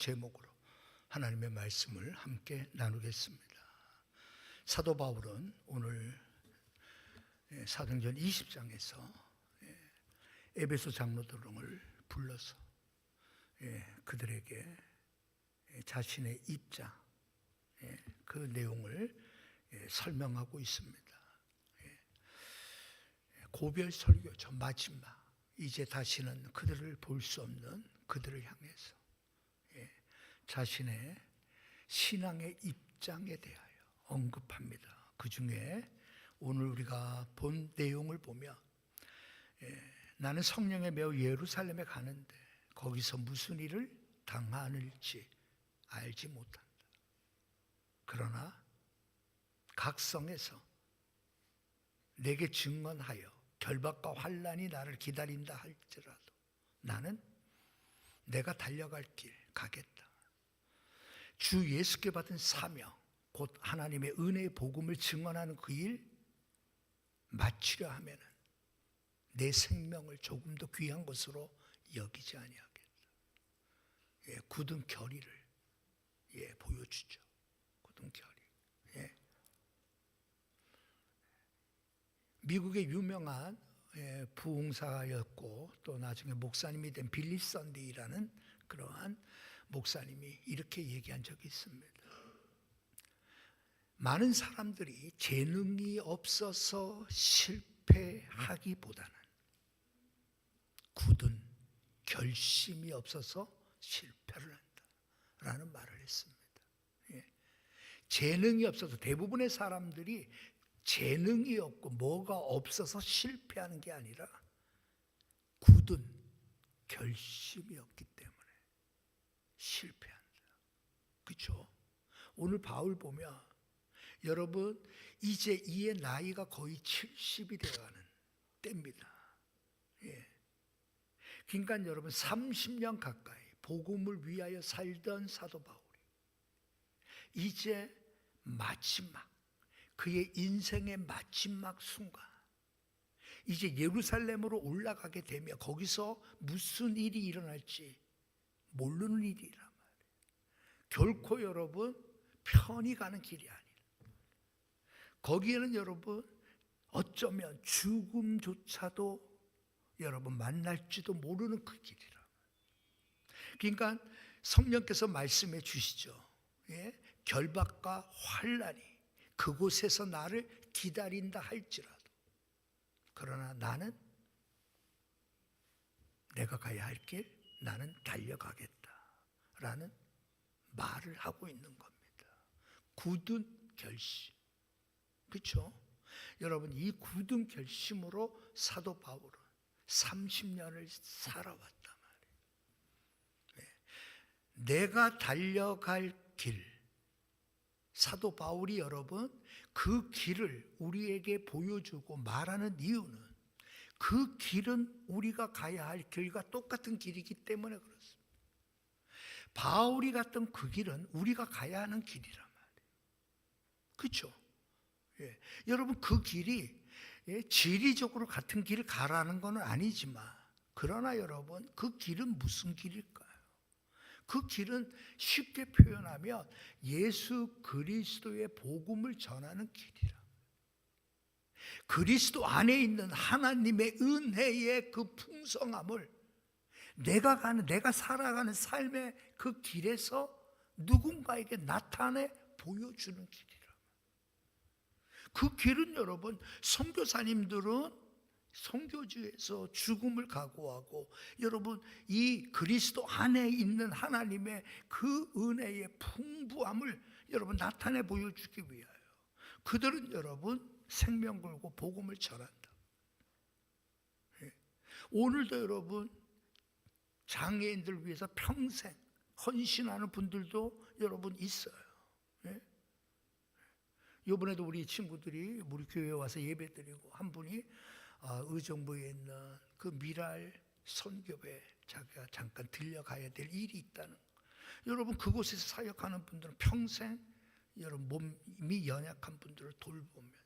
제목으로 하나님의 말씀을 함께 나누겠습니다. 사도 바울은 오늘 사도행전 20장에서 에베소 장로들을 불러서 그들에게 자신의 입장, 그 내용을 설명하고 있습니다. 고별 설교죠. 마지막 이제 다시는 그들을 볼 수 없는 그들을 향해서 자신의 신앙의 입장에 대하여 언급합니다. 그 중에 오늘 우리가 본 내용을 보면 나는 성령에 매어 예루살렘에 가는데 거기서 무슨 일을 당하는지 알지 못한다. 그러나 각성에서 내게 증언하여 결박과 환난이 나를 기다린다 할지라도 나는 내가 달려갈 길 가겠다. 주 예수께 받은 사명, 곧 하나님의 은혜의 복음을 증언하는 그 일 마치려 하면은 내 생명을 조금 더 귀한 것으로 여기지 아니하겠다. 굳은 결의를 보여주죠. 굳은 결의. 미국의 유명한 부흥사였고 또 나중에 목사님이 된 빌리 썬디라는 그러한 목사님이 이렇게 얘기한 적이 있습니다. 많은 사람들이 재능이 없어서 실패하기보다는 굳은 결심이 없어서 실패를 한다라는 말을 했습니다. 재능이 없어서 대부분의 사람들이 재능이 없고 뭐가 없어서 실패하는 게 아니라 굳은 결심이 없기 때문에 실패한다. 그렇죠? 오늘 바울 보면 여러분 이제 이의 나이가 거의 70이 되어가는 때입니다. 그러니까 여러분 30년 가까이 복음을 위하여 살던 사도 바울이 이제 마지막 그의 인생의 마지막 순간 이제 예루살렘으로 올라가게 되면 거기서 무슨 일이 일어날지 모르는 일이란 말이에요. 결코 여러분 편히 가는 길이 아니에요. 거기에는 여러분 어쩌면 죽음조차도 여러분 만날지도 모르는 그 길이라. 그러니까 성령께서 말씀해 주시죠. 결박과 환난이 그곳에서 나를 기다린다 할지라도 그러나 나는 내가 가야 할 길 나는 달려가겠다라는 말을 하고 있는 겁니다. 굳은 결심. 그렇죠? 여러분 이 굳은 결심으로 사도 바울은 30년을 살아왔단 말이에요. 내가 달려갈 길 사도 바울이 여러분 그 길을 우리에게 보여주고 말하는 이유는 그 길은 우리가 가야 할 길과 똑같은 길이기 때문에 그렇습니다. 바울이 갔던 그 길은 우리가 가야 하는 길이란 말이에요. 그렇죠? 여러분 그 길이 지리적으로 같은 길을 가라는 건 아니지만 그러나 여러분 그 길은 무슨 길일까요? 그 길은 쉽게 표현하면 예수 그리스도의 복음을 전하는 길이라. 그리스도 안에 있는 하나님의 은혜의 그 풍성함을 내가 살아가는 삶의 그 길에서 누군가에게 나타내 보여주는 길이라. 그 길은 여러분 선교사님들은 선교지에서 죽음을 각오하고 여러분 이 그리스도 안에 있는 하나님의 그 은혜의 풍부함을 여러분 나타내 보여주기 위하여 그들은 여러분 생명 걸고 복음을 전한다. 오늘도 여러분 장애인들 위해서 평생 헌신하는 분들도 여러분 있어요. 이번에도 우리 친구들이 우리 교회에 와서 예배드리고 한 분이 의정부에 있는 그 미랄 선교회 자기가 잠깐 들려가야 될 일이 있다는 거. 여러분 그곳에서 사역하는 분들은 평생 여러분 몸이 연약한 분들을 돌보면서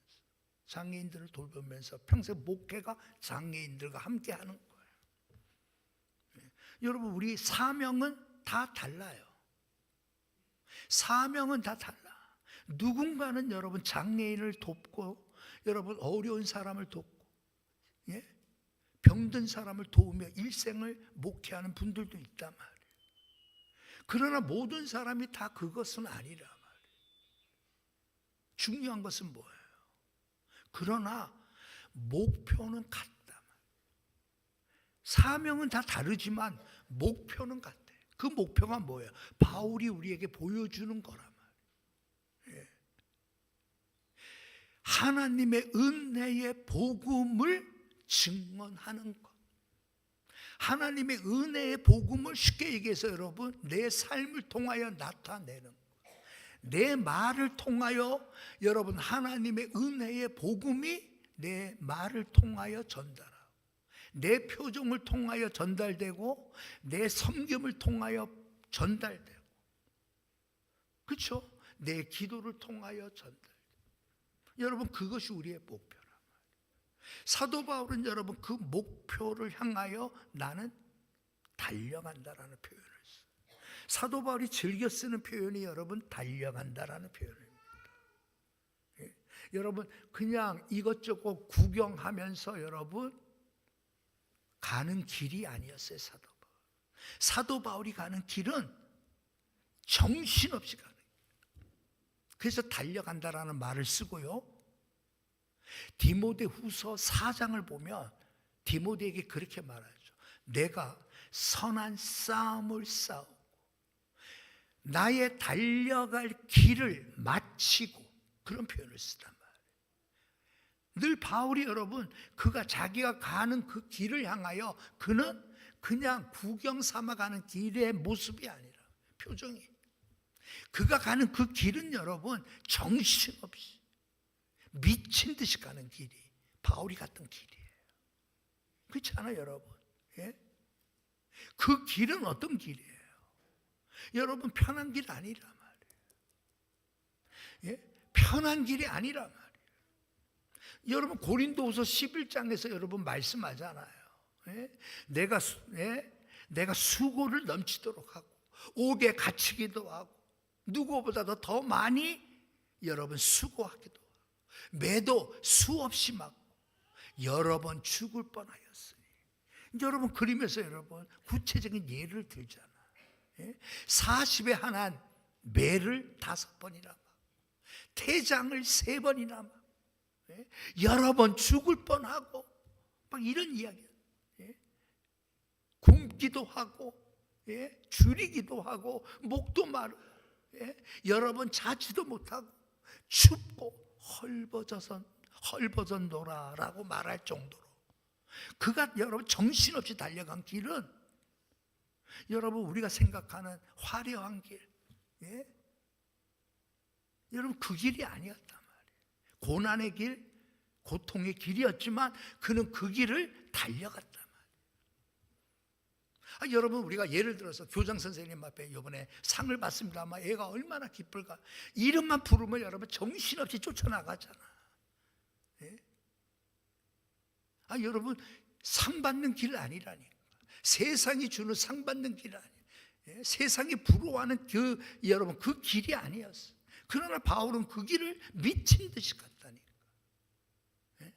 장애인들을 돌보면서 평생 목회가 장애인들과 함께 하는 거예요. 여러분 우리 사명은 다 달라요. 사명은 다 달라. 누군가는 여러분 장애인을 돕고, 여러분 어려운 사람을 돕고, 예? 병든 사람을 도우며 일생을 목회하는 분들도 있단 말이에요. 그러나 모든 사람이 다 그것은 아니라 말이에요. 중요한 것은 뭐예요? 그러나 목표는 같다. 사명은 다 다르지만 목표는 같아. 그 목표가 뭐예요? 바울이 우리에게 보여주는 거란 말이에요. 예. 하나님의 은혜의 복음을 증언하는 것. 하나님의 은혜의 복음을 쉽게 얘기해서 여러분, 내 삶을 통하여 나타내는 것. 내 말을 통하여 여러분, 하나님의 은혜의 복음이 내 말을 통하여 전달하고, 내 표정을 통하여 전달되고, 내 섬김을 통하여 전달되고, 그렇죠? 내 기도를 통하여 전달되고. 여러분, 그것이 우리의 목표란 말이에요. 사도 바울은 여러분 그 목표를 향하여 나는 달려간다라는 표현을 써요. 사도 바울이 즐겨 쓰는 표현이 여러분 달려간다라는 표현입니다. 예. 여러분 그냥 이것저것 구경하면서 여러분 가는 길이 아니었어요. 사도 바울이 가는 길은 정신없이 가는 길. 그래서 달려간다라는 말을 쓰고요. 디모데후서 4장을 보면 디모데에게 그렇게 말하죠. 내가 선한 싸움을 싸우고 나의 달려갈 길을 마치고, 그런 표현을 쓰단 말이에요. 늘 바울이 여러분 그가 자기가 가는 그 길을 향하여 그는 그냥 구경 삼아 가는 길의 모습이 아니라 표정이, 그가 가는 그 길은 여러분 정신없이 미친 듯이 가는 길이 바울이 갔던 길이에요. 그렇지 않아요 여러분? 예? 그 길은 어떤 길이에요? 여러분 편한 길 아니라 말이에요. 예? 편한 길이 아니라 말이에요. 여러분 고린도후서 11장에서 여러분 말씀하잖아요. 예? 내가 수고를 넘치도록 하고 옥에 갇히기도 하고 누구보다도 더 많이 여러분 수고하기도 하고 매도 수없이 맞고 여러 번 죽을 뻔하였으니. 여러분 그림에서 여러분 구체적인 예를 들잖아. 예? 40에 한한 매를 5번이나 막 태장을 3번이나 막 예? 여러 번 죽을 뻔하고 막 이런 이야기야. 예? 굶기도 하고 예? 줄이기도 하고 목도 마르고 예? 여러 번 자지도 못하고 춥고 헐벗어 놀아라고 말할 정도로 그가 여러분 정신없이 달려간 길은 여러분 우리가 생각하는 화려한 길, 예? 여러분 그 길이 아니었단 말이에요. 고난의 길, 고통의 길이었지만 그는 그 길을 달려갔단 말이에요. 여러분 우리가 예를 들어서 교장 선생님 앞에 이번에 상을 받습니다. 아마 애가 얼마나 기쁠까. 이름만 부르면 여러분 정신없이 쫓아나가잖아. 예? 여러분 상 받는 길 아니라니까. 세상이 주는 상 받는 길 아니에요. 예? 세상이 부러워하는 여러분 그 길이 아니었어. 그러나 바울은 그 길을 미친 듯이 갔다니까. 예?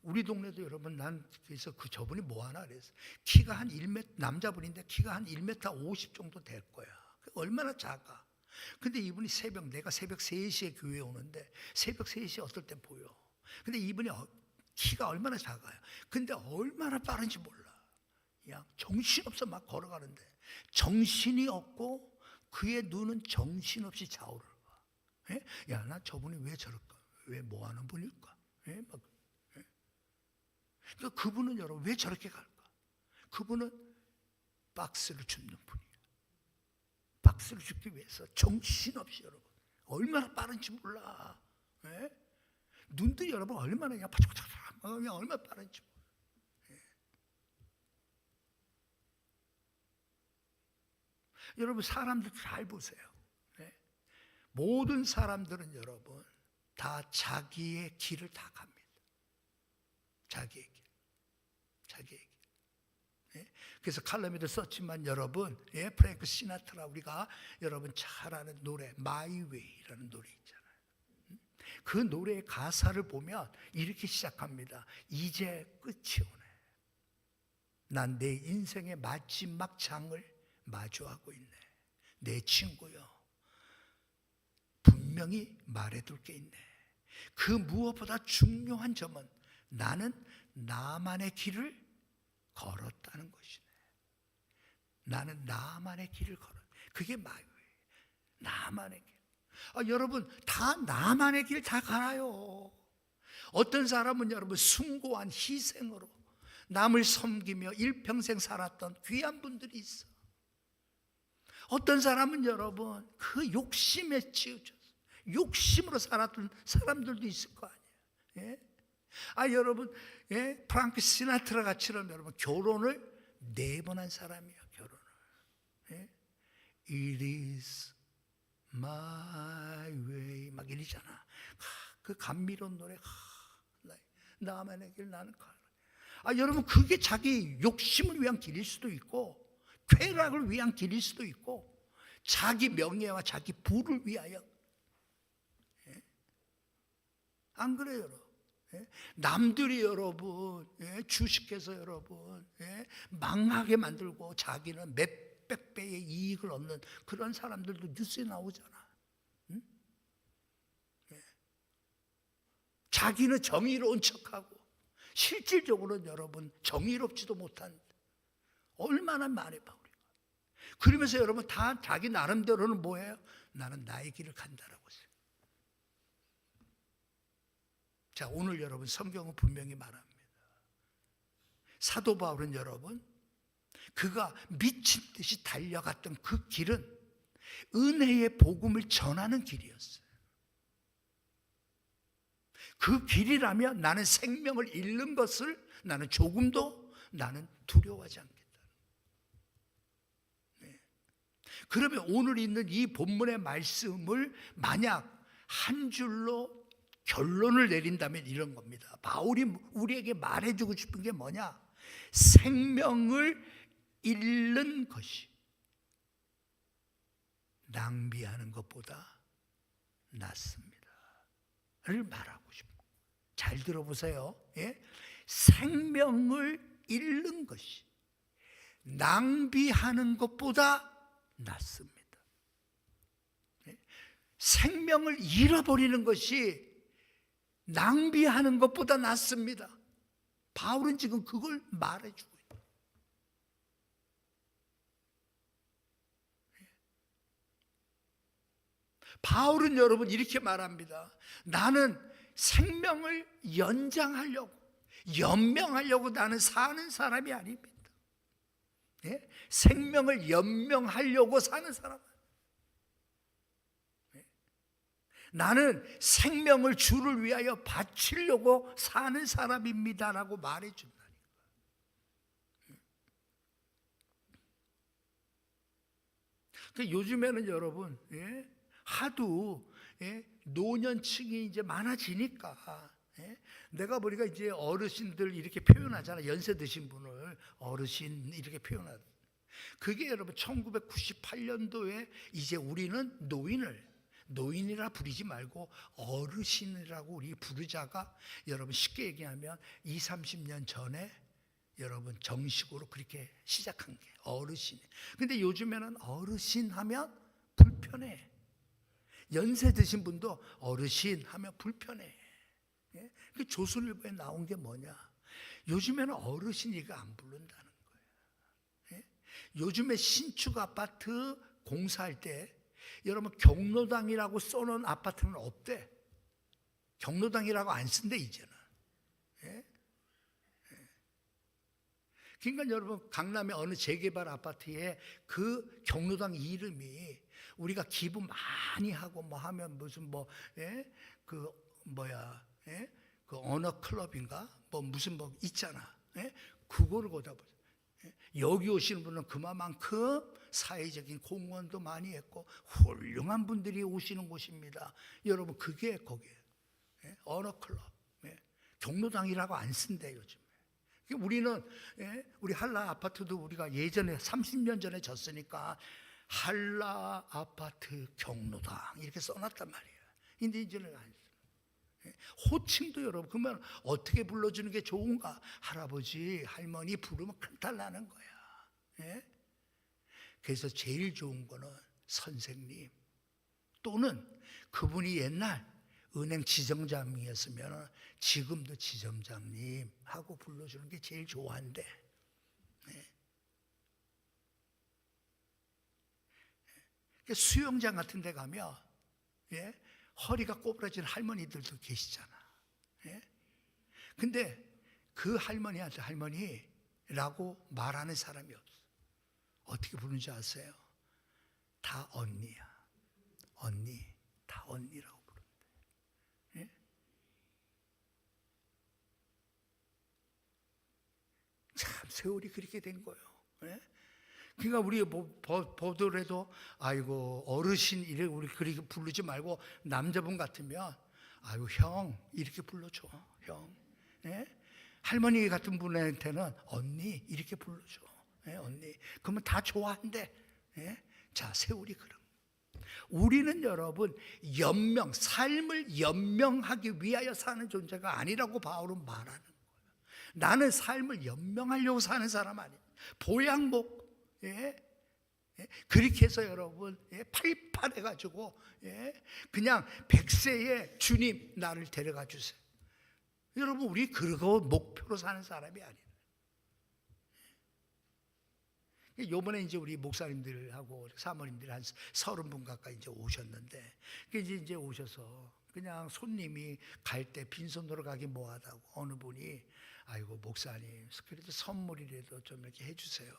우리 동네도 여러분 난 그래서 저분이 뭐 하나 그랬어. 키가 한 1m, 남자분인데 키가 한 1m 50 정도 될 거야. 얼마나 작아. 근데 이분이 내가 새벽 3시에 교회에 오는데 새벽 3시에 어떨 땐 보여. 근데 이분이 키가 얼마나 작아요. 근데 얼마나 빠른지 몰라. 그냥 정신없어 막 걸어가는데 정신이 없고 그의 눈은 정신없이 좌우를 봐. 예? 야, 나 저분이 왜 저럴까? 왜 뭐 하는 분일까? 예? 막, 예? 그러니까 그분은 여러분 왜 저렇게 갈까? 그분은 박스를 줍는 분이에요. 박스를 줍기 위해서 정신없이 여러분 얼마나 빠른지 몰라. 예? 눈들이 여러분 얼마나 그냥 파닥파닥 얼마나 빠른지 몰라. 여러분 사람들 잘 보세요. 네? 모든 사람들은 여러분 다 자기의 길을 다 갑니다. 자기의 길. 네? 그래서 칼럼에도 썼지만 여러분, 프랭크 시나트라, 우리가 여러분 잘 아는 노래 My Way라는 노래 있잖아요. 그 노래의 가사를 보면 이렇게 시작합니다. 이제 끝이 오네. 난 내 인생의 마지막 장을 마주하고 있네. 내 친구요, 분명히 말해둘 게 있네. 그 무엇보다 중요한 점은 나는 나만의 길을 걸었다는 것이네. 나는 나만의 길을 걸었. 그게 마이웨이. 나만의 길. 여러분 다 나만의 길 다 가요. 어떤 사람은 여러분 숭고한 희생으로 남을 섬기며 일평생 살았던 귀한 분들이 있어. 어떤 사람은 여러분 그 욕심에 치우쳐서 욕심으로 살았던 사람들도 있을 거 아니에요. 여러분, 프랑크 시나트라 같이는 여러분 결혼을 4번 한 사람이에요. 결혼을. It is my way 막 이러잖아. 그 감미로운 노래. 나만의 길 나는 가. 여러분 그게 자기 욕심을 위한 길일 수도 있고 쾌락을 위한 길일 수도 있고 자기 명예와 자기 부를 위하여. 안 그래요, 여러분? 남들이 여러분 주식해서 여러분 망하게 만들고 자기는 몇백 배의 이익을 얻는 그런 사람들도 뉴스에 나오잖아. 응? 자기는 정의로운 척하고 실질적으로는 여러분 정의롭지도 못한 얼마나 많이 봐 우리가. 그러면서 여러분 다 자기 나름대로는 뭐예요? 나는 나의 길을 간다라고 했어요. 자, 오늘 여러분 성경은 분명히 말합니다. 사도 바울은 여러분 그가 미친 듯이 달려갔던 그 길은 은혜의 복음을 전하는 길이었어요. 그 길이라면 나는 생명을 잃는 것을 나는 조금도 나는 두려워하지 않겠다. 그러면 오늘 있는 이 본문의 말씀을 만약 한 줄로 결론을 내린다면 이런 겁니다. 바울이 우리에게 말해주고 싶은 게 뭐냐? 생명을 잃는 것이 낭비하는 것보다 낫습니다. 를 말하고 싶어요. 잘 들어보세요. 생명을 잃는 것이 낭비하는 것보다 낫습니다. 생명을 잃어버리는 것이 낭비하는 것보다 낫습니다. 바울은 지금 그걸 말해주고 있어요. 바울은 여러분 이렇게 말합니다. 나는 생명을 연장하려고 연명하려고 나는 사는 사람이 아닙니다. 생명을 연명하려고 사는 사람. 나는 생명을 주를 위하여 바치려고 사는 사람입니다라고 말해준다니까. 요즘에는 여러분 하도 노년층이 이제 많아지니까 내가 보니까 이제 어르신들 이렇게 표현하잖아. 연세 드신 분을 어르신 이렇게 표현하잖아. 그게 여러분 1998년도에 이제 우리는 노인이라 부르지 말고 어르신이라고 우리 부르자가 여러분 쉽게 얘기하면 20, 30년 전에 여러분 정식으로 그렇게 시작한 게 어르신. 근데 요즘에는 어르신 하면 불편해. 연세 드신 분도 어르신 하면 불편해. 그 조선일보에 나온 게 뭐냐? 요즘에는 어르신이가 안 부른다는 거예요. 요즘에 신축 아파트 공사할 때 여러분 경로당이라고 써놓은 아파트는 없대. 경로당이라고 안 쓴대 이제는. 그러니까 여러분 강남의 어느 재개발 아파트에 그 경로당 이름이 우리가 기부 많이 하고 뭐 하면 무슨 그 언어 클럽인가 무슨 있잖아. 그거를 거다 보자. 여기 오시는 분은 그만큼 사회적인 공헌도 많이 했고 훌륭한 분들이 오시는 곳입니다. 여러분 그게 거기에요. 언어 클럽. 경로당이라고 안 쓴대 요즘에. 우리는 우리 한라 아파트도 우리가 예전에 30년 전에 졌으니까 한라 아파트 경로당 이렇게 써놨단 말이에요. 근데 이제는 안 써요. 호칭도 여러분 그러면 어떻게 불러주는 게 좋은가? 할아버지 할머니 부르면 큰탈 나는 거야. 그래서 제일 좋은 거는 선생님 또는 그분이 옛날 은행 지점장이었으면 지금도 지점장님 하고 불러주는 게 제일 좋아한대. 수영장 같은 데 가면 허리가 꼬부라진 할머니들도 계시잖아. 근데 그 할머니한테 할머니라고 말하는 사람이 없어. 어떻게 부르는지 아세요? 다 언니야. 언니, 다 언니라고 부른대. 참 세월이 그렇게 된 거예요. 그러니까 우리 보더라도 아이고 어르신 이래 우리 그렇게 부르지 말고 남자분 같으면 아이고 형 이렇게 불러줘. 형. 할머니 같은 분한테는 언니 이렇게 불러줘. 언니. 그러면 다 좋아한대. 자, 세월이 그런. 우리는 여러분 연명, 삶을 연명하기 위하여 사는 존재가 아니라고 바울은 말하는 거예요. 나는 삶을 연명하려고 사는 사람 아니에요. 보양목 그렇게 해서 여러분 팔팔해가지고 그냥 100세에 주님 나를 데려가 주세요. 여러분 우리 그거 목표로 사는 사람이 아니에요. 요번에 이제 우리 목사님들하고 사모님들이 한 30분 가까이 이제 오셨는데, 이제 오셔서 그냥 손님이 갈 때 빈손으로 가기 뭐하다고 어느 분이 아이고 목사님 그래도 선물이라도 좀 이렇게 해주세요.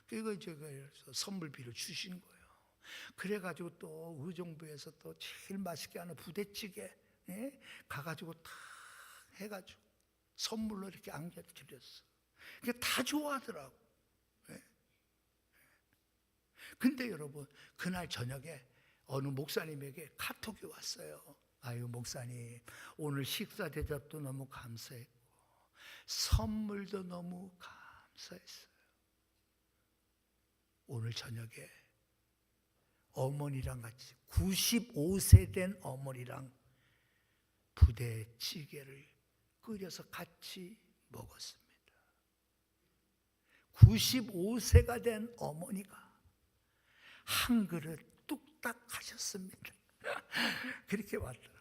그리고 이제 선물비를 주신 거예요. 그래가지고 또 의정부에서 또 제일 맛있게 하는 부대찌개 가가지고 다 해가지고 선물로 이렇게 안겨드렸어. 그게 다 좋아하더라고. 근데 여러분 그날 저녁에 어느 목사님에게 카톡이 왔어요. 아유 목사님 오늘 식사 대접도 너무 감사했고 선물도 너무 감사했어요. 오늘 저녁에 어머니랑 같이 95세 된 어머니랑 부대찌개를 끓여서 같이 먹었습니다. 95세가 된 어머니가 한 그릇 뚝딱 하셨습니다. 그렇게 왔더라고요.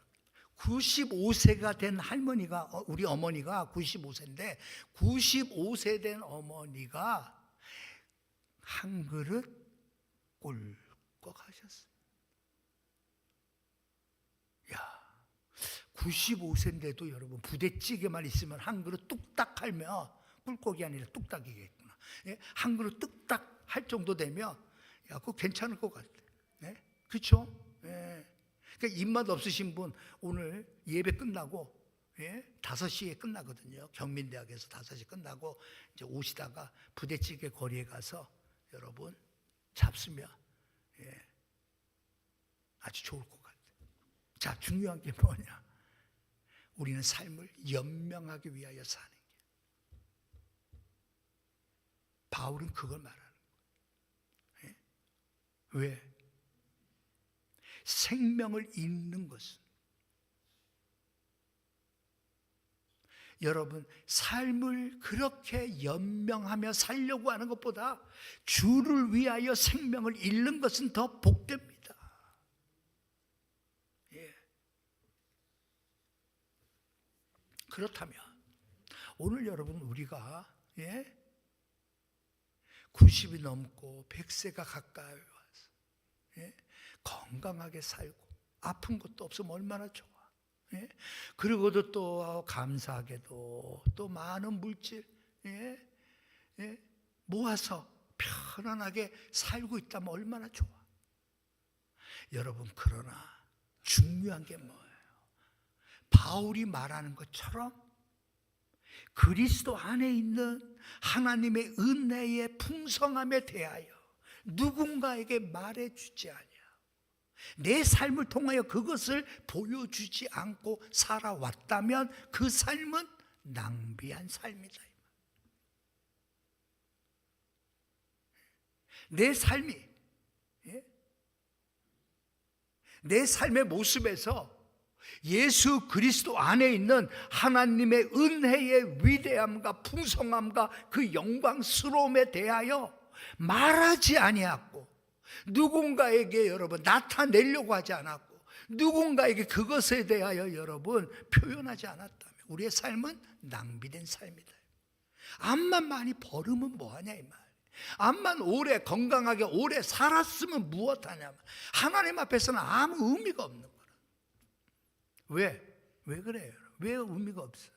95세가 된 할머니가 우리 어머니가 95세인데 95세 된 어머니가 한 그릇 꿀꺽 하셨어요. 야, 95세인데도 여러분 부대찌개만 있으면 한 그릇 뚝딱 하면 꿀꺽이 아니라 뚝딱이겠구나. 한 그릇 뚝딱 할 정도 되면 야, 그거 괜찮을 것 같아. 그렇죠? 그러니까 입맛 없으신 분 오늘 예배 끝나고 5시에 끝나거든요. 경민대학에서 5시 끝나고 이제 오시다가 부대찌개 거리에 가서 여러분 잡수면 아주 좋을 것 같아요. 자, 중요한 게 뭐냐? 우리는 삶을 연명하기 위하여 사는 게. 바울은 그걸 말하는 거예요. 왜? 생명을 잃는 것은 여러분 삶을 그렇게 연명하며 살려고 하는 것보다 주를 위하여 생명을 잃는 것은 더 복됩니다. 그렇다면 오늘 여러분 우리가 90이 넘고 100세가 가까이 와서 건강하게 살고 아픈 것도 없으면 얼마나 좋아. 그리고도 또 감사하게도 또 많은 물질 모아서 편안하게 살고 있다면 얼마나 좋아. 여러분 그러나 중요한 게 뭐예요? 바울이 말하는 것처럼 그리스도 안에 있는 하나님의 은혜의 풍성함에 대하여 누군가에게 말해주지 않냐. 내 삶을 통하여 그것을 보여주지 않고 살아왔다면 그 삶은 낭비한 삶이다. 내 삶이, 내 삶의 모습에서 예수 그리스도 안에 있는 하나님의 은혜의 위대함과 풍성함과 그 영광스러움에 대하여 말하지 아니하고, 누군가에게 여러분 나타내려고 하지 않았고, 누군가에게 그것에 대하여 여러분 표현하지 않았다면 우리의 삶은 낭비된 삶이다. 암만 많이 벌으면 뭐하냐 이 말. 암만 오래 건강하게 오래 살았으면 무엇하냐. 하나님 앞에서는 아무 의미가 없는 거라. 왜 그래요? 왜 의미가 없어요?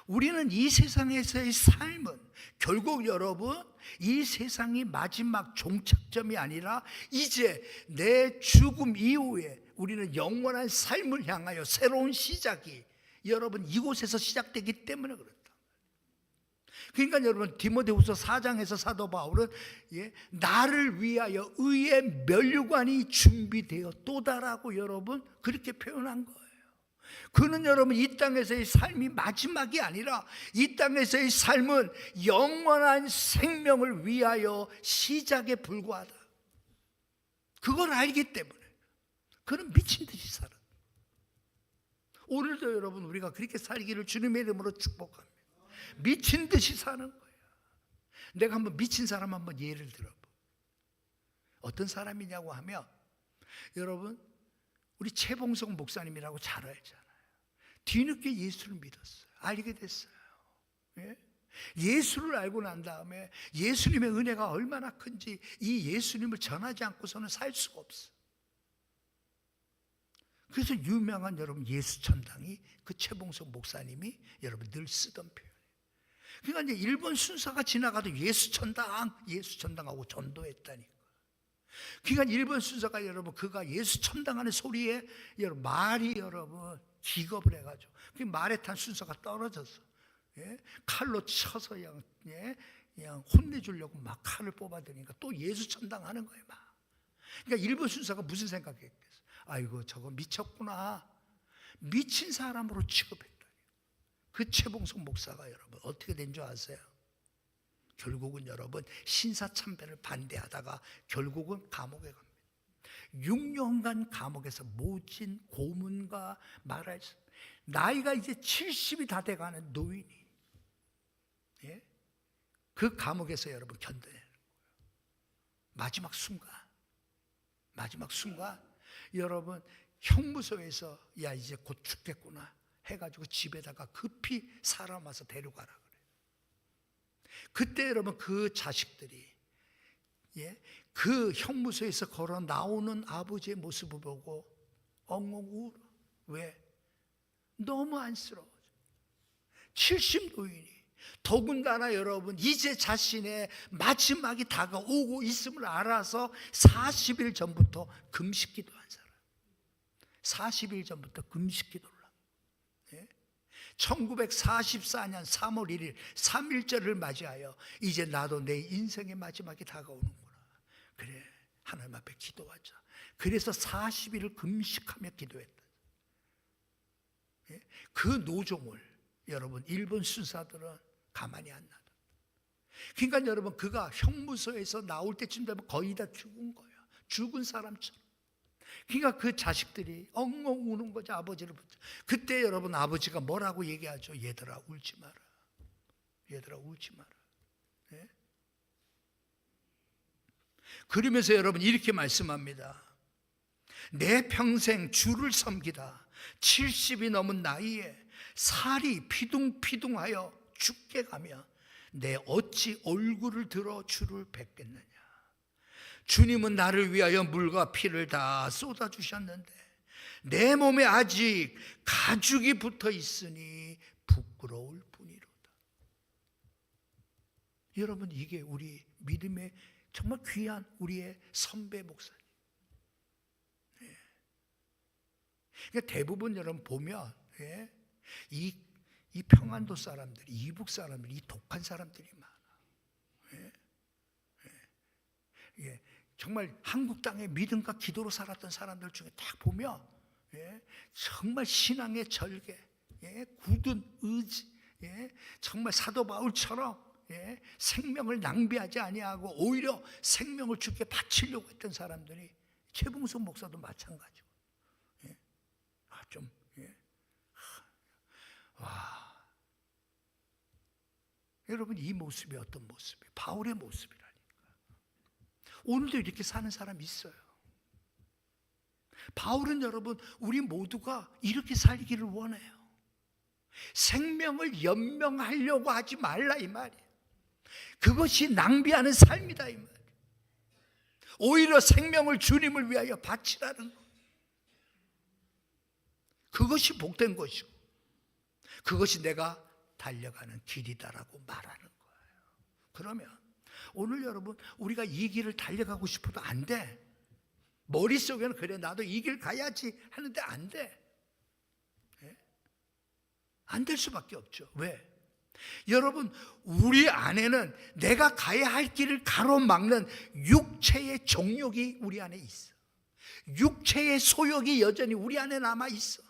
우리는 이 세상에서의 삶은 결국 여러분 이 세상이 마지막 종착점이 아니라 이제 내 죽음 이후에 우리는 영원한 삶을 향하여 새로운 시작이 여러분 이곳에서 시작되기 때문에 그렇다. 그러니까 여러분 디모데후서 4장에서 사도 바울은 나를 위하여 의의 면류관이 준비되었도다라고 여러분 그렇게 표현한 거예요. 그는 여러분 이 땅에서의 삶이 마지막이 아니라 이 땅에서의 삶은 영원한 생명을 위하여 시작에 불과하다. 그걸 알기 때문에 그는 미친 듯이 살아. 오늘도 여러분 우리가 그렇게 살기를 주님의 이름으로 축복합니다. 미친 듯이 사는 거예요. 내가 한번 미친 사람 한번 예를 들어봐. 어떤 사람이냐고 하면 여러분 우리 최봉성 목사님이라고 잘 알잖아요. 뒤늦게 예수를 믿었어요. 알게 됐어요. 예수를 알고 난 다음에 예수님의 은혜가 얼마나 큰지 이 예수님을 전하지 않고서는 살 수가 없어. 그래서 유명한 여러분 예수천당이 그 최봉성 목사님이 여러분 늘 쓰던 표현이에요. 그러니까 이제 일본 순사가 지나가도 예수천당하고 전도했다니까. 그러니까 일본 순사가 여러분 그가 예수천당하는 소리에 여러분 말이 여러분 기겁을 해가지고 그 말에 탄 순서가 떨어졌어. 칼로 쳐서 그냥 혼내주려고 막 칼을 뽑아대니까 또 예수천당하는 거예요 막. 그러니까 일본 순사가 무슨 생각했겠어? 아이고 저거 미쳤구나. 미친 사람으로 취급했다. 그 최봉성 목사가 여러분 어떻게 된 줄 아세요? 결국은 여러분 신사참배를 반대하다가 결국은 감옥에 갑니다. 6년간 감옥에서 모진 고문과 말할 수, 나이가 이제 70이 다 돼가는 노인이 그 감옥에서 여러분 견뎌내는 거예요. 마지막 순간 여러분 형무소에서 야 이제 곧 죽겠구나 해가지고 집에다가 급히 사람 와서 데려가라 그래요. 그때 여러분 그 자식들이 그 형무소에서 걸어 나오는 아버지의 모습을 보고 엉엉 울어. 왜? 너무 안쓰러워. 70 노인이 더군다나 여러분 이제 자신의 마지막이 다가오고 있음을 알아서 40일 전부터 금식기도한 사람. 40일 전부터 금식기도를 한 1944년 3월 1일 3.1절을 맞이하여 이제 나도 내 인생의 마지막이 다가오는구나. 그래 하나님 앞에 기도하자. 그래서 40일을 금식하며 기도했다. 그 노종을 여러분 일본 순사들은 가만히 안 놔둬. 그러니까 여러분 그가 형무소에서 나올 때쯤 되면 거의 다 죽은 거예요. 죽은 사람처럼. 그러니까 그 자식들이 엉엉 우는 거죠. 아버지를 붙잡고. 그때 여러분 아버지가 뭐라고 얘기하죠? 얘들아 울지 마라. 얘들아 울지 마라. 그러면서 여러분 이렇게 말씀합니다. 내 평생 주를 섬기다 70이 넘은 나이에 살이 피둥피둥하여 죽게 가며 내 어찌 얼굴을 들어 주를 뵙겠느냐. 주님은 나를 위하여 물과 피를 다 쏟아주셨는데 내 몸에 아직 가죽이 붙어 있으니 부끄러울 뿐이로다. 여러분 이게 우리 믿음의 정말 귀한 우리의 선배 목사님. 그러니까 대부분 여러분 보면 이 평안도 사람들이, 이북 사람들이, 이 독한 사람들이 많아. 정말 한국 땅에 믿음과 기도로 살았던 사람들 중에 딱 보면 정말 신앙의 절개, 굳은 의지, 정말 사도 바울처럼 생명을 낭비하지 아니하고 오히려 생명을 주께 바치려고 했던 사람들이 최봉석 목사도 마찬가지고. 여러분, 이 모습이 어떤 모습이에요? 바울의 모습이라니까. 오늘도 이렇게 사는 사람이 있어요. 바울은 여러분, 우리 모두가 이렇게 살기를 원해요. 생명을 연명하려고 하지 말라 이 말이에요. 그것이 낭비하는 삶이다 이 말이에요. 오히려 생명을 주님을 위하여 바치라는 것. 그것이 복된 것이고 그것이 내가 달려가는 길이다라고 말하는 거예요. 그러면 오늘 여러분, 우리가 이 길을 달려가고 싶어도 안 돼. 머릿속에는 그래, 나도 이 길 가야지 하는데 안 돼. 안 될 수밖에 없죠. 왜? 여러분, 우리 안에는 내가 가야 할 길을 가로막는 육체의 정욕이 우리 안에 있어. 육체의 소욕이 여전히 우리 안에 남아 있어.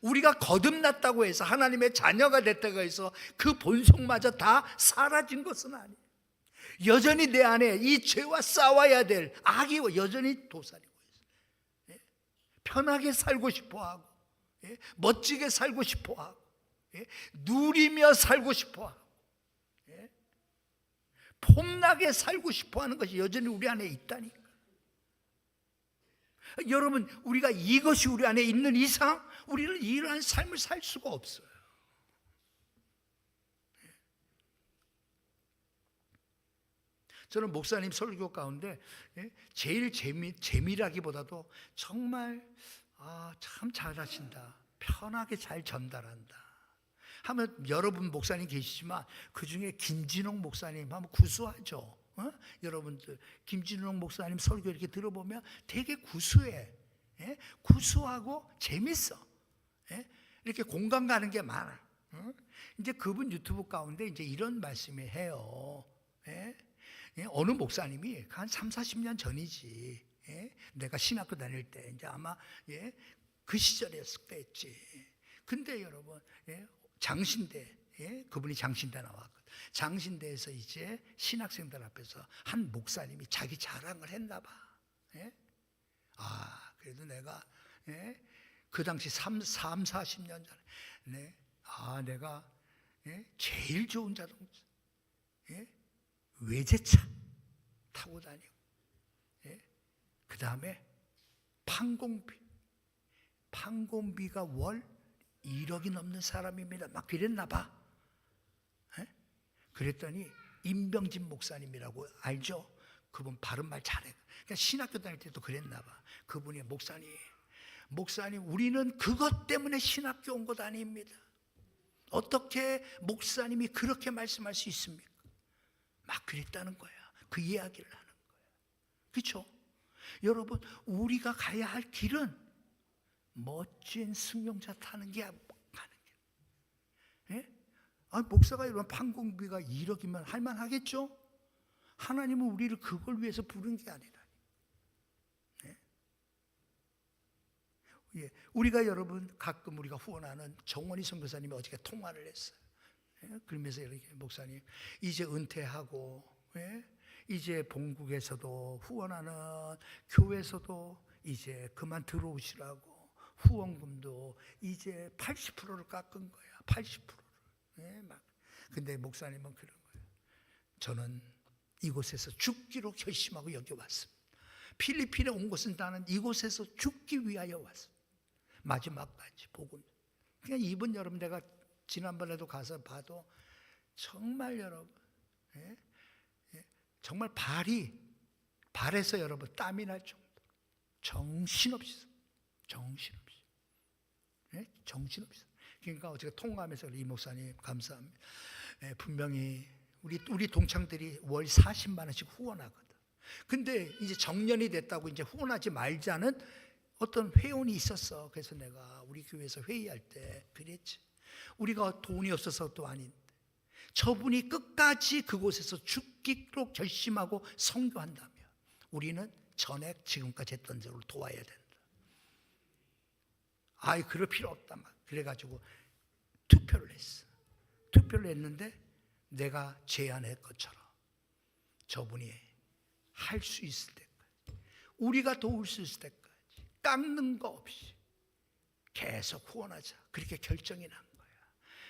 우리가 거듭났다고 해서 하나님의 자녀가 됐다고 해서 그 본성마저 다 사라진 것은 아니에요. 여전히 내 안에 이 죄와 싸워야 될 악이 여전히 도사리고 있어요. 편하게 살고 싶어하고, 멋지게 살고 싶어하고, 누리며 살고 싶어하고, 폼나게 살고 싶어하는 것이 여전히 우리 안에 있다니까. 여러분, 우리가 이것이 우리 안에 있는 이상 우리는 이러한 삶을 살 수가 없어요. 저는 목사님 설교 가운데 제일 재미라기보다도 정말 참 잘하신다, 편하게 잘 전달한다 하면, 여러분 목사님 계시지만 그중에 김진홍 목사님 하면 구수하죠. 여러분들 김진홍 목사님 설교 이렇게 들어보면 되게 구수해. 구수하고 재밌어. 이렇게 공감 가는 게 많아. 이제 그분 유튜브 가운데 이제 이런 말씀을 해요. 어느 목사님이 한 30-40년 전이지. 내가 신학교 다닐 때 이제 아마 그 시절이었을 때였지. 근데 여러분, 장신대, 그분이 장신대 나왔거든. 장신대에서 이제 신학생들 앞에서 한 목사님이 자기 자랑을 했나 봐. 그래도 내가 그 당시 40년 전에 내가 제일 좋은 자동차, 외제차 타고 다니고, 그 다음에 판공비가 월 1억이 넘는 사람입니다. 막 그랬나 봐. 그랬더니 임병진 목사님이라고 알죠? 그분 바른말 잘해. 그러니까 신학교 다닐 때도 그랬나 봐. 그분이 목사님, 우리는 그것 때문에 신학교 온 것 아닙니다. 어떻게 목사님이 그렇게 말씀할 수 있습니까? 막 그랬다는 거야. 그 이야기를 하는 거야. 그렇죠? 여러분, 우리가 가야 할 길은 멋진 승용차 타는 게 가는 길. 목사가 여러분 판공비가 1억이면 할만하겠죠? 하나님은 우리를 그걸 위해서 부른 게 아니라. 우리가 여러분 가끔 우리가 후원하는 정원희 선교사님이 어저께 통화를 했어요. 그러면서 이렇게, 목사님 이제 은퇴하고 이제 본국에서도 후원하는 교회에서도 이제 그만 들어오시라고 후원금도 이제 80%를 깎은 거야. 80%를. 근데 목사님은 그런 거예요. 저는 이곳에서 죽기로 결심하고 여기 왔습니다. 필리핀에 온 것은 나는 이곳에서 죽기 위하여 왔습니다. 마지막까지 복음. 그냥 이분 여러분, 내가 지난번에도 가서 봐도 정말 여러분, 정말 발에서 여러분 땀이 날 정도. 정신없이. 그러니까 어제가 통화하면서 이 목사님 감사합니다. 분명히 우리 동창들이 월 40만 원씩 후원하거든. 근데 이제 정년이 됐다고 이제 후원하지 말자는 어떤 회원이 있었어. 그래서 내가 우리 교회에서 회의할 때 그랬지. 우리가 돈이 없어서도 아닌데 저분이 끝까지 그곳에서 죽기로 결심하고 선교한다면 우리는 전액 지금까지 했던 대로 도와야 된다. 그럴 필요 없다 막. 그래가지고 투표를 했어. 투표를 했는데 내가 제안할 것처럼 저분이 할 수 있을 때까지, 우리가 도울 수 있을 때까지 깎는 거 없이 계속 후원하자, 그렇게 결정이 난 거야.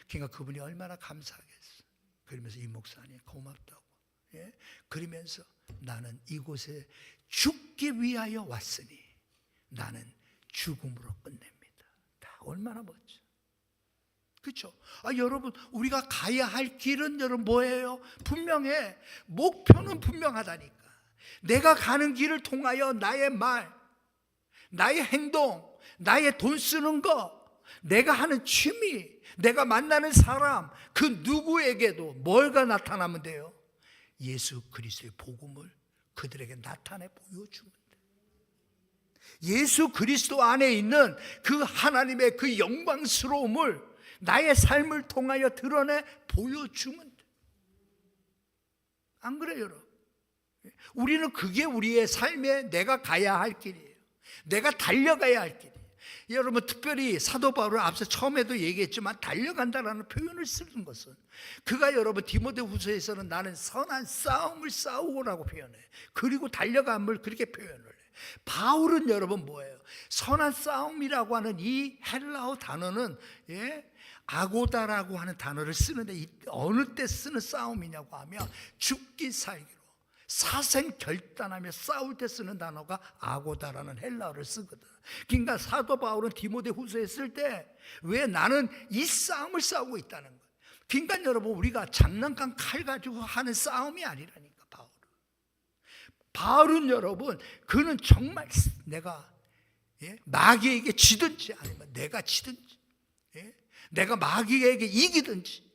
그러니까 그분이 얼마나 감사하겠어. 그러면서 이 목사님 고맙다고, 예? 그러면서 나는 이곳에 죽기 위하여 왔으니 나는 죽음으로 끝냅니다. 다 얼마나 멋져. 그렇죠? 여러분, 우리가 가야 할 길은 여러분 뭐예요? 분명해. 목표는 분명하다니까. 내가 가는 길을 통하여 나의 말, 나의 행동, 나의 돈 쓰는 거, 내가 하는 취미, 내가 만나는 사람, 그 누구에게도 뭐가 나타나면 돼요? 예수 그리스도의 복음을 그들에게 나타내 보여주면 돼. 예수 그리스도 안에 있는 그 하나님의 그 영광스러움을 나의 삶을 통하여 드러내 보여주면 돼. 안 그래요, 여러분? 우리는 그게 우리의 삶에 내가 가야 할 길이에요. 내가 달려가야 할 길이에요. 여러분, 특별히 사도 바울은 앞서 처음에도 얘기했지만 달려간다라는 표현을 쓰는 것은, 그가 여러분 디모데후서에서는 나는 선한 싸움을 싸우고라고 표현해. 그리고 달려감을 그렇게 표현을 해. 바울은 여러분 뭐예요? 선한 싸움이라고 하는 이 헬라어 단어는, 아고다라고 하는 단어를 쓰는데, 어느 때 쓰는 싸움이냐고 하면 죽기 살기로 사생 결단하며 싸울 때 쓰는 단어가 아고다라는 헬라어를 쓰거든. 그러니까 사도 바울은 디모데후서에 쓸 때 왜 나는 이 싸움을 싸우고 있다는 거예요. 그러니까 여러분, 우리가 장난감 칼 가지고 하는 싸움이 아니라니까. 바울은 여러분, 그는 정말 내가 마귀에게 지든지 아니면 내가 지든지, 내가 마귀에게 이기든지,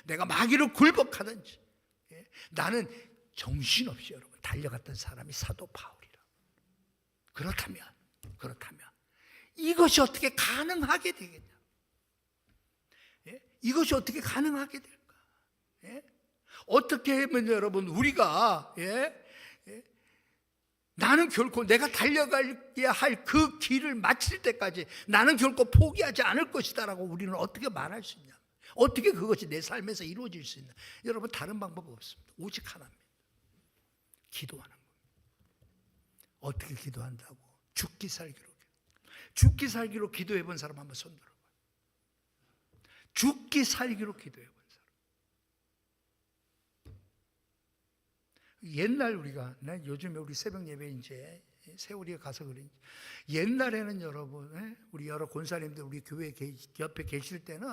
내가 마귀를 굴복하든지, 나는 정신없이 여러분 달려갔던 사람이 사도 바울이라. 그렇다면 이것이 어떻게 가능하게 되겠냐? 이것이 어떻게 가능하게 될까? 어떻게 하면 여러분 우리가 나는 결코 내가 달려가야 할 그 길을 마칠 때까지 나는 결코 포기하지 않을 것이다라고 우리는 어떻게 말할 수 있냐? 어떻게 그것이 내 삶에서 이루어질 수 있냐? 여러분, 다른 방법 없습니다. 오직 하나입니다. 기도하는 겁니다. 어떻게 기도한다고? 죽기 살기로 기도해 본 사람 한번 손 들어봐요. 죽기 살기로 기도해 본 사람. 옛날 우리가, 요즘에 우리 새벽 예배 이제 세월이가 가서 그런지, 옛날에는 여러분, 우리 여러 권사님들 우리 교회 옆에 계실 때는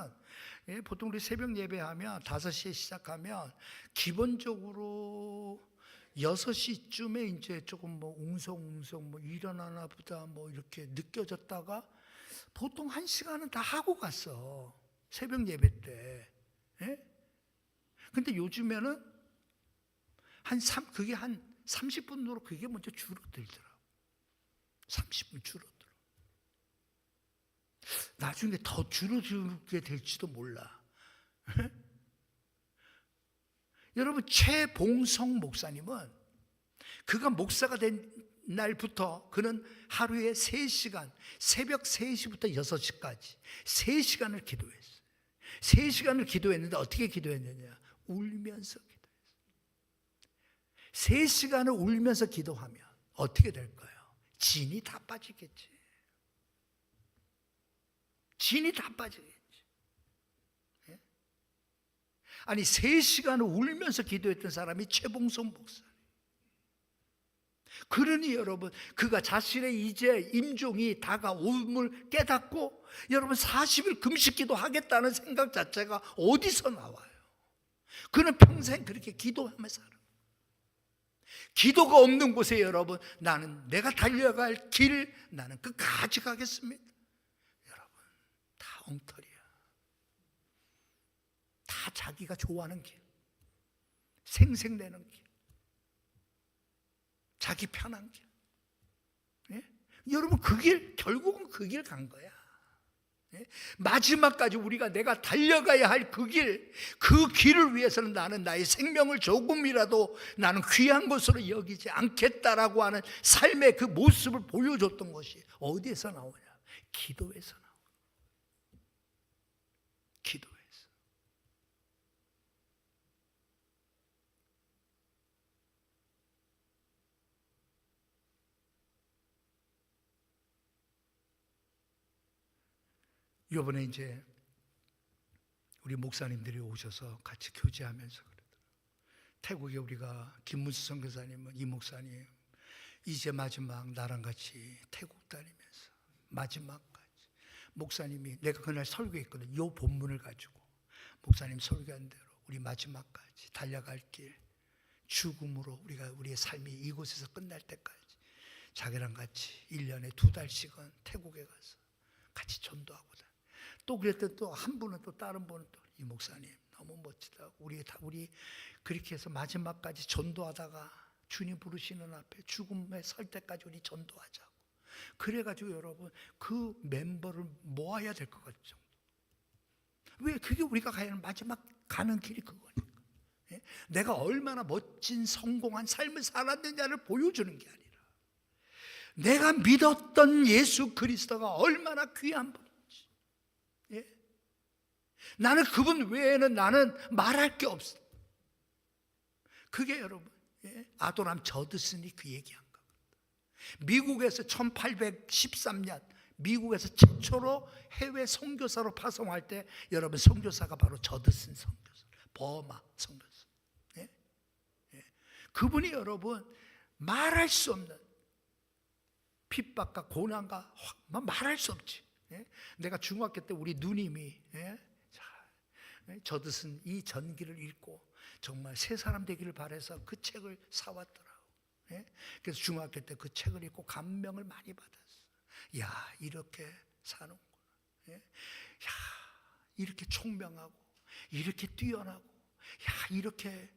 보통 우리 새벽 예배하면 5시에 시작하면 기본적으로 6시쯤에 이제 조금 웅성웅성 일어나나 보다 이렇게 느껴졌다가 보통 1시간은 다 하고 갔어. 새벽 예배 때. 근데 요즘에는 그게 한 30분으로 그게 먼저 줄어들더라고. 30분 줄어들어. 나중에 더 줄어들게 될지도 몰라. 여러분, 최봉성 목사님은 그가 목사가 된 날부터 그는 하루에 3시간, 새벽 3시부터 6시까지 3시간을 기도했어요. 3시간을 기도했는데 어떻게 기도했느냐? 울면서 기도했어요. 3시간을 울면서 기도하면 어떻게 될까요? 진이 다 빠지겠지. 진이 다 빠지겠지. 아니, 3시간을 울면서 기도했던 사람이 최봉성 목사. 그러니 여러분, 그가 자신의 이제 임종이 다가옴을 깨닫고 여러분 40일 금식기도 하겠다는 생각 자체가 어디서 나와요? 그는 평생 그렇게 기도하면서 살아요. 기도가 없는 곳에 여러분, 나는 내가 달려갈 길, 나는 끝까지 가겠습니다. 여러분, 다 엉터리야. 다 자기가 좋아하는 길, 생색내는 길, 자기 편한 길. 여러분, 그 길, 결국은 그 길 간 거야. 마지막까지 우리가 내가 달려가야 할 그 길, 그 길을 위해서는 나는 나의 생명을 조금이라도 나는 귀한 것으로 여기지 않겠다라고 하는 삶의 그 모습을 보여줬던 것이 어디에서 나오냐? 기도에서 나오냐. 기도에서. 이번에 이제 우리 목사님들이 오셔서 같이 교제하면서 그러더라고요. 태국에 우리가 김문수 선교사님은 이 목사님 이제 마지막 나랑 같이 태국 다니면서 마지막까지 목사님이 내가 그날 설교했거든. 이 본문을 가지고 목사님 설교한 대로 우리 마지막까지 달려갈 길 죽음으로 우리의 삶이 이곳에서 끝날 때까지 자기랑 같이 1년에 2달씩은 태국에 가서 같이 전도하고 또 그랬더니 또 한 분은 또 다른 분은 또 이 목사님 너무 멋지다고 우리 그렇게 해서 마지막까지 전도하다가 주님 부르시는 앞에 죽음에 설 때까지 우리 전도하자고. 그래가지고 여러분 그 멤버를 모아야 될 것 같죠. 왜? 그게 우리가 가야 하는 마지막 가는 길이 그거니까. 예? 내가 얼마나 멋진 성공한 삶을 살았느냐를 보여주는 게 아니라 내가 믿었던 예수 그리스도가 얼마나 귀한 분인지. 예? 나는 그분 외에는 나는 말할 게 없어. 그게 여러분 아도람 저드슨이 그 얘기한 겁니다. 미국에서 1813년 미국에서 최초로 해외 선교사로 파송할 때 여러분 선교사가 바로 저드슨 선교사, 버마 선교사. 예? 예. 그분이 여러분 말할 수 없는 핍박과 고난과 말할 수 없지. 예? 내가 중학교 때 우리 누님이 저드슨 이 전기를 읽고 정말 새 사람 되기를 바라서 그 책을 사왔더라고. 예? 그래서 중학교 때 그 책을 읽고 감명을 많이 받았어. 야, 이렇게 사는구나. 예? 야, 이렇게 총명하고 이렇게 뛰어나고 야, 이렇게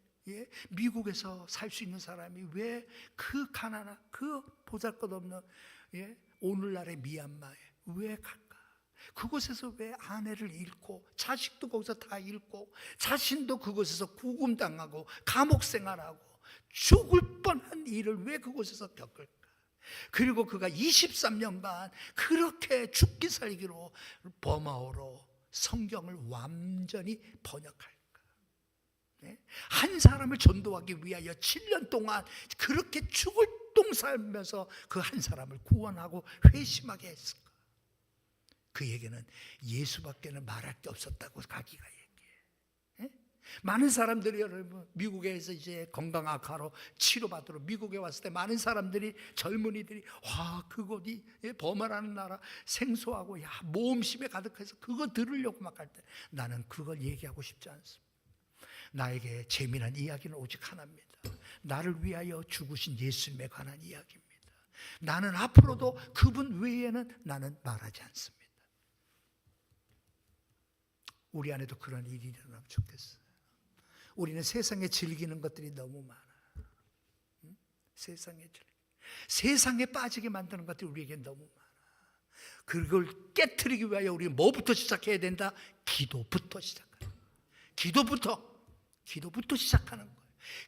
미국에서 살 수 있는 사람이 왜 그 가난한 그 보잘것없는 오늘날의 미얀마에 왜 갈까? 그곳에서 왜 아내를 잃고 자식도 거기서 다 잃고 자신도 그곳에서 구금당하고 감옥 생활하고 죽을 뻔한 일을 왜 그곳에서 겪을까? 그리고 그가 23년간 그렇게 죽기 살기로 버마어로 성경을 완전히 번역할까? 한 사람을 전도하기 위하여 7년 동안 그렇게 죽을 똥 살면서 그 한 사람을 구원하고 회심하게 했을까? 그 얘기는 예수밖에는 말할 게 없었다고 가기가 얘기해. 많은 사람들이 여러분 미국에서 이제 건강학과로 치료받으러 미국에 왔을 때 많은 사람들이 젊은이들이 와 그곳이 버마라는 나라 생소하고 야 모험심에 가득해서 그거 들으려고 막 할 때 나는 그걸 얘기하고 싶지 않습니다. 나에게 재미난 이야기는 오직 하나입니다. 나를 위하여 죽으신 예수님에 관한 이야기입니다. 나는 앞으로도 그분 외에는 나는 말하지 않습니다. 우리 안에도 그런 일이 일어나면 좋겠어요. 우리는 세상에 즐기는 것들이 너무 많아. 세상에 빠지게 만드는 것들이 우리에게 너무 많아. 그걸 깨트리기 위하여 우리는 뭐부터 시작해야 된다? 기도부터 시작하는 거예요. 기도부터 시작하는 거예요.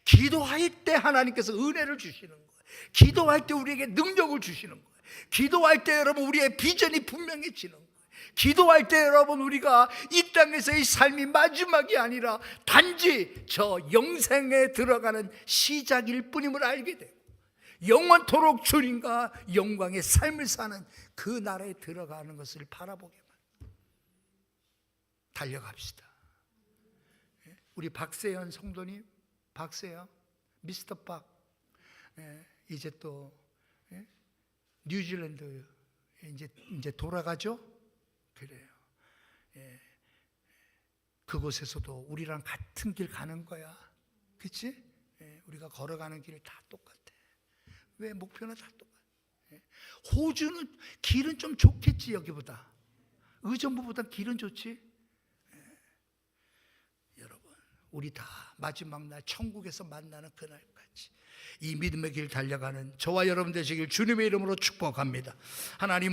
기도할 때 하나님께서 은혜를 주시는 거예요. 기도할 때 우리에게 능력을 주시는 거예요. 기도할 때 여러분 우리의 비전이 분명해지는 거예요. 기도할 때 여러분 우리가 이 땅에서의 삶이 마지막이 아니라 단지 저 영생에 들어가는 시작일 뿐임을 알게 되고 영원토록 주님과 영광의 삶을 사는 그 나라에 들어가는 것을 바라보게 만듭니다. 달려갑시다. 우리 박세현 성도님, 박세현, 미스터 박, 이제 또 뉴질랜드 이제 돌아가죠. 그래요. 그곳에서도 우리랑 같은 길 가는 거야. 그렇지? 우리가 걸어가는 길이 다 똑같아. 왜? 목표는 다 똑같아. 호주는 길은 좀 좋겠지 여기보다. 의정부보다 길은 좋지. 여러분 우리 다 마지막 날 천국에서 만나는 그날까지 이 믿음의 길 달려가는 저와 여러분 되시길 주님의 이름으로 축복합니다. 하나님